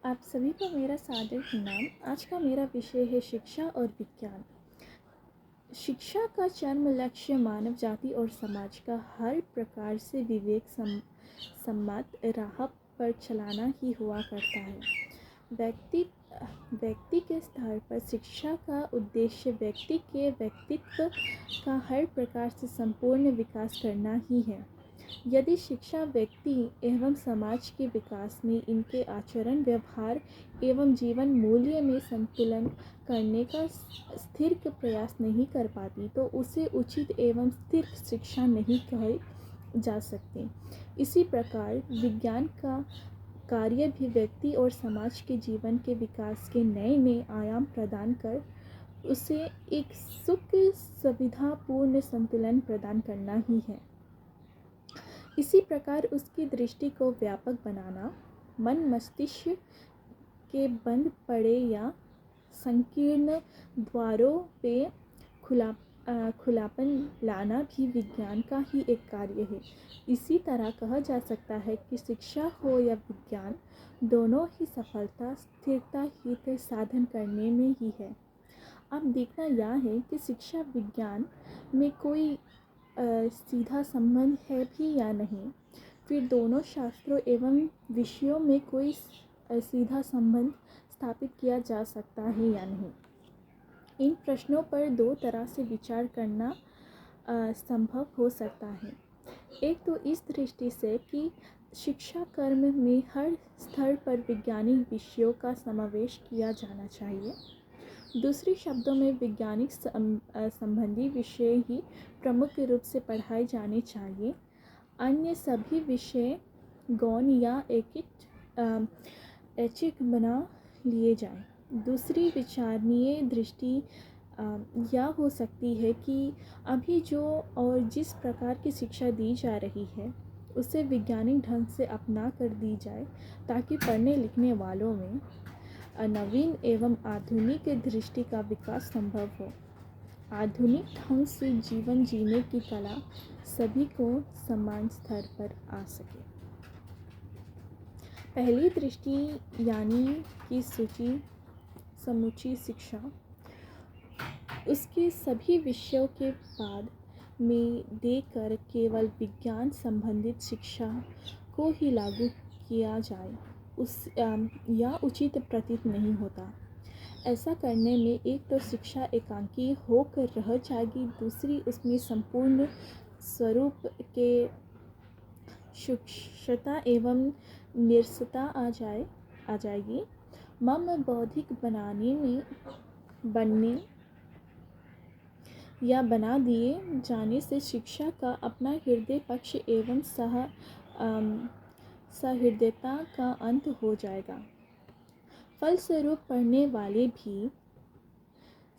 आप सभी को मेरा सादर प्रणाम। आज का मेरा विषय है शिक्षा और विज्ञान। शिक्षा का चरम लक्ष्य मानव जाति और समाज का हर प्रकार से विवेक सम्मत राह पर चलाना ही हुआ करता है। व्यक्ति व्यक्ति के स्तर पर शिक्षा का उद्देश्य व्यक्ति के व्यक्तित्व का हर प्रकार से संपूर्ण विकास करना ही है। यदि शिक्षा व्यक्ति एवं समाज के विकास में इनके आचरण व्यवहार एवं जीवन मूल्य में संतुलन करने का स्थिर प्रयास नहीं कर पाती तो उसे उचित एवं स्थिर शिक्षा नहीं कही जा सकती। इसी प्रकार विज्ञान का कार्य भी व्यक्ति और समाज के जीवन के विकास के नए नए आयाम प्रदान कर उसे एक सुख सुविधापूर्ण संतुलन प्रदान करना ही है। इसी प्रकार उसकी दृष्टि को व्यापक बनाना, मन मस्तिष्क के बंद पड़े या संकीर्ण द्वारों पे खुलापन लाना भी विज्ञान का ही एक कार्य है। इसी तरह कहा जा सकता है कि शिक्षा हो या विज्ञान, दोनों ही सफलता स्थिरता हित साधन करने में ही है। अब देखना यह है कि शिक्षा विज्ञान में कोई सीधा संबंध है भी या नहीं, फिर दोनों शास्त्रों एवं विषयों में कोई सीधा संबंध स्थापित किया जा सकता है या नहीं। इन प्रश्नों पर दो तरह से विचार करना संभव हो सकता है। एक तो इस दृष्टि से कि शिक्षा कर्म में हर स्तर पर वैज्ञानिक विषयों का समावेश किया जाना चाहिए। दूसरे शब्दों में वैज्ञानिक संबंधी विषय ही प्रमुख रूप से पढ़ाए जाने चाहिए। अन्य सभी विषय गौण या ऐच्छिक बना लिए जाएं। दूसरी विचारणीय दृष्टि यह हो सकती है कि अभी जो और जिस प्रकार की शिक्षा दी जा रही है उसे वैज्ञानिक ढंग से अपना कर दी जाए ताकि पढ़ने लिखने वालों में नवीन एवं आधुनिक दृष्टि का विकास संभव हो। आधुनिक ढंग से जीवन जीने की कला सभी को समान स्तर पर आ सके। पहली दृष्टि यानी कि समूची शिक्षा, उसके सभी विषयों के बाद में देकर केवल विज्ञान संबंधित शिक्षा को ही लागू किया जाए यह उचित प्रतीत नहीं होता। ऐसा करने में एक तो शिक्षा एकांकी होकर रह जाएगी, दूसरी उसमें संपूर्ण स्वरूप के सूक्ष्मता एवं निरसता आ जाएगी। मम बौद्धिक बनने या बना दिए जाने से शिक्षा का अपना हृदय पक्ष एवं सहृदयता का अंत हो जाएगा। फलस्वरूप पढ़ने वाले भी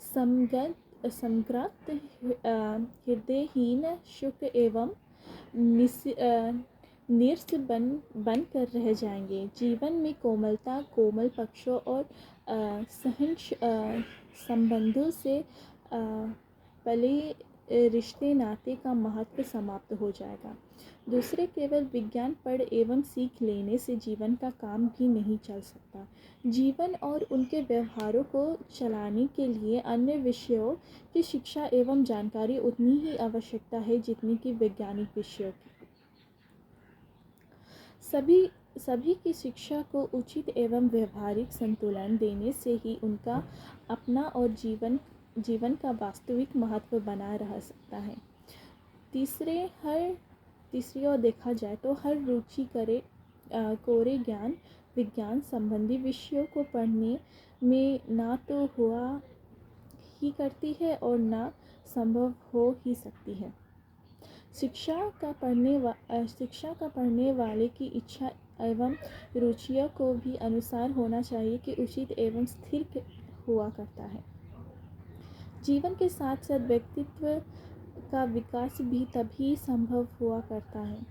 समग्रत हृदयहीन शुक एवं नीरस बन कर रह जाएंगे। जीवन में कोमलता, कोमल पक्षों और सहज संबंधों से पले रिश्ते नाते का महत्व समाप्त हो जाएगा। दूसरे केवल विज्ञान पढ़ एवं सीख लेने से जीवन का काम भी नहीं चल सकता। जीवन और उनके व्यवहारों को चलाने के लिए अन्य विषयों की शिक्षा एवं जानकारी उतनी ही आवश्यकता है जितनी कि वैज्ञानिक विषयों की। सभी की शिक्षा को उचित एवं व्यवहारिक संतुलन देने से ही उनका अपना और जीवन का वास्तविक महत्व बना रह सकता है। तीसरी ओर देखा जाए तो हर रुचि कोरे ज्ञान विज्ञान संबंधी विषयों को पढ़ने में ना तो हुआ ही करती है और ना संभव हो ही सकती है। शिक्षा का पढ़ने वाले की इच्छा एवं रुचियों को भी अनुसार होना चाहिए कि उचित एवं स्थिर हुआ करता है। जीवन के साथ साथ व्यक्तित्व का विकास भी तभी संभव हुआ करता है।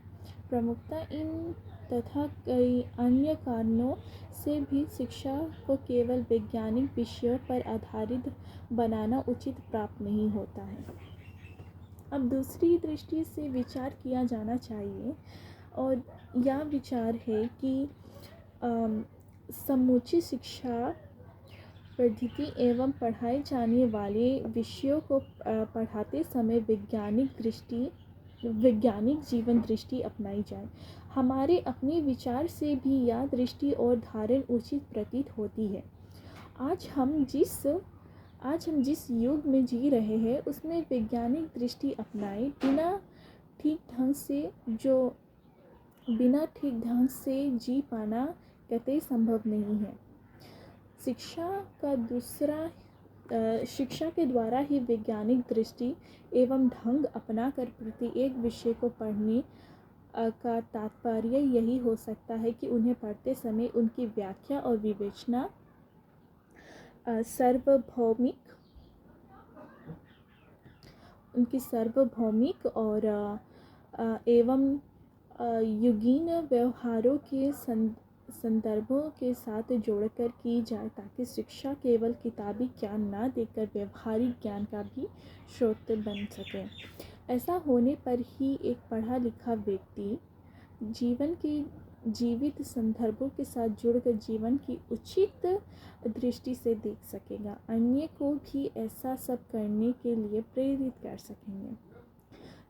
प्रमुखतः इन तथा कई अन्य कारणों से भी शिक्षा को केवल वैज्ञानिक विषयों पर आधारित बनाना उचित प्राप्त नहीं होता है। अब दूसरी दृष्टि से विचार किया जाना चाहिए और यह विचार है कि समूची शिक्षा पद्धति एवं पढ़ाए जाने वाले विषयों को पढ़ाते समय वैज्ञानिक जीवन दृष्टि अपनाई जाए। हमारे अपने विचार से भी यह दृष्टि और धारण उचित प्रतीत होती है। आज हम जिस युग में जी रहे हैं उसमें वैज्ञानिक दृष्टि अपनाए बिना ठीक ढंग से जी पाना कतई संभव नहीं है। शिक्षा के द्वारा ही वैज्ञानिक दृष्टि एवं ढंग अपनाकर प्रत्येक विषय को पढ़ने का तात्पर्य यही हो सकता है कि उन्हें पढ़ते समय उनकी व्याख्या और विवेचना सार्वभौमिक और एवं युगीन व्यवहारों के संदर्भों के साथ जोड़कर की जाए, ताकि शिक्षा केवल किताबी ज्ञान ना देकर व्यवहारिक ज्ञान का भी स्रोत बन सके। ऐसा होने पर ही एक पढ़ा लिखा व्यक्ति जीवन के जीवित संदर्भों के साथ जुड़कर जीवन की उचित दृष्टि से देख सकेगा, अन्य को भी ऐसा सब करने के लिए प्रेरित कर सकेंगे।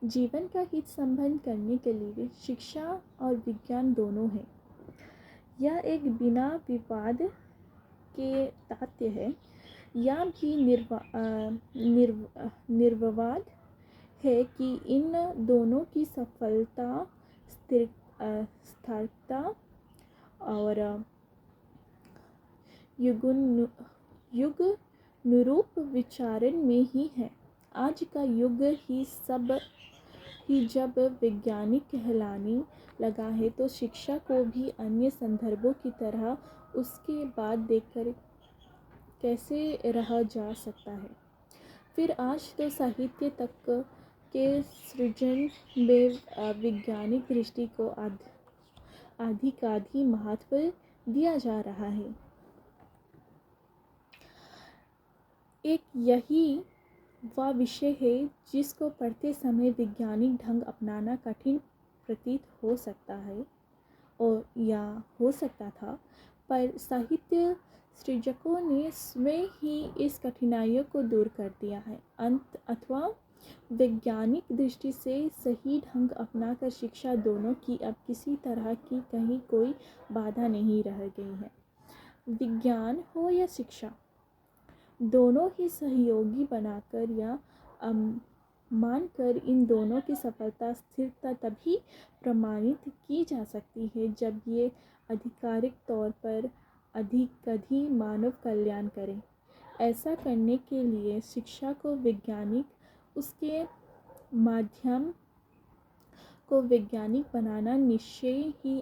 जीवन का हित संबंध करने के लिए शिक्षा और विज्ञान दोनों हैं। यह एक बिना विवाद के तथ्य है। यह भी निर्विवाद है कि इन दोनों की सफलता स्थिरता और युग निरूप विचारण में ही है। आज का युग ही जब वैज्ञानिक कहलाने लगा है तो शिक्षा को भी अन्य संदर्भों की तरह उसके बाद देखकर कैसे रहा जा सकता है। फिर आज तो साहित्य तक के सृजन में वैज्ञानिक दृष्टि को अधिकाधिक महत्व दिया जा रहा है। एक यही वह विषय है जिसको पढ़ते समय वैज्ञानिक ढंग अपनाना कठिन प्रतीत हो सकता है और या हो सकता था, पर साहित्य सृजकों ने स्वयं ही इस कठिनाइयों को दूर कर दिया है। अथवा वैज्ञानिक दृष्टि से सही ढंग अपनाकर शिक्षा दोनों की अब किसी तरह की कहीं कोई बाधा नहीं रह गई है। विज्ञान हो या शिक्षा, दोनों ही सहयोगी बनाकर या मानकर इन दोनों की सफलता स्थिरता तभी प्रमाणित की जा सकती है जब ये आधिकारिक तौर पर अधिक मानव कल्याण करें। ऐसा करने के लिए शिक्षा को वैज्ञानिक उसके माध्यम को वैज्ञानिक बनाना निश्चय ही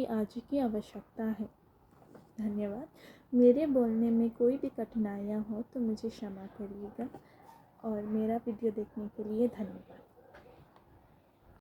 आज की आवश्यकता है। धन्यवाद। मेरे बोलने में कोई भी कठिनाइयाँ हो तो मुझे क्षमा करिएगा और मेरा वीडियो देखने के लिए धन्यवाद।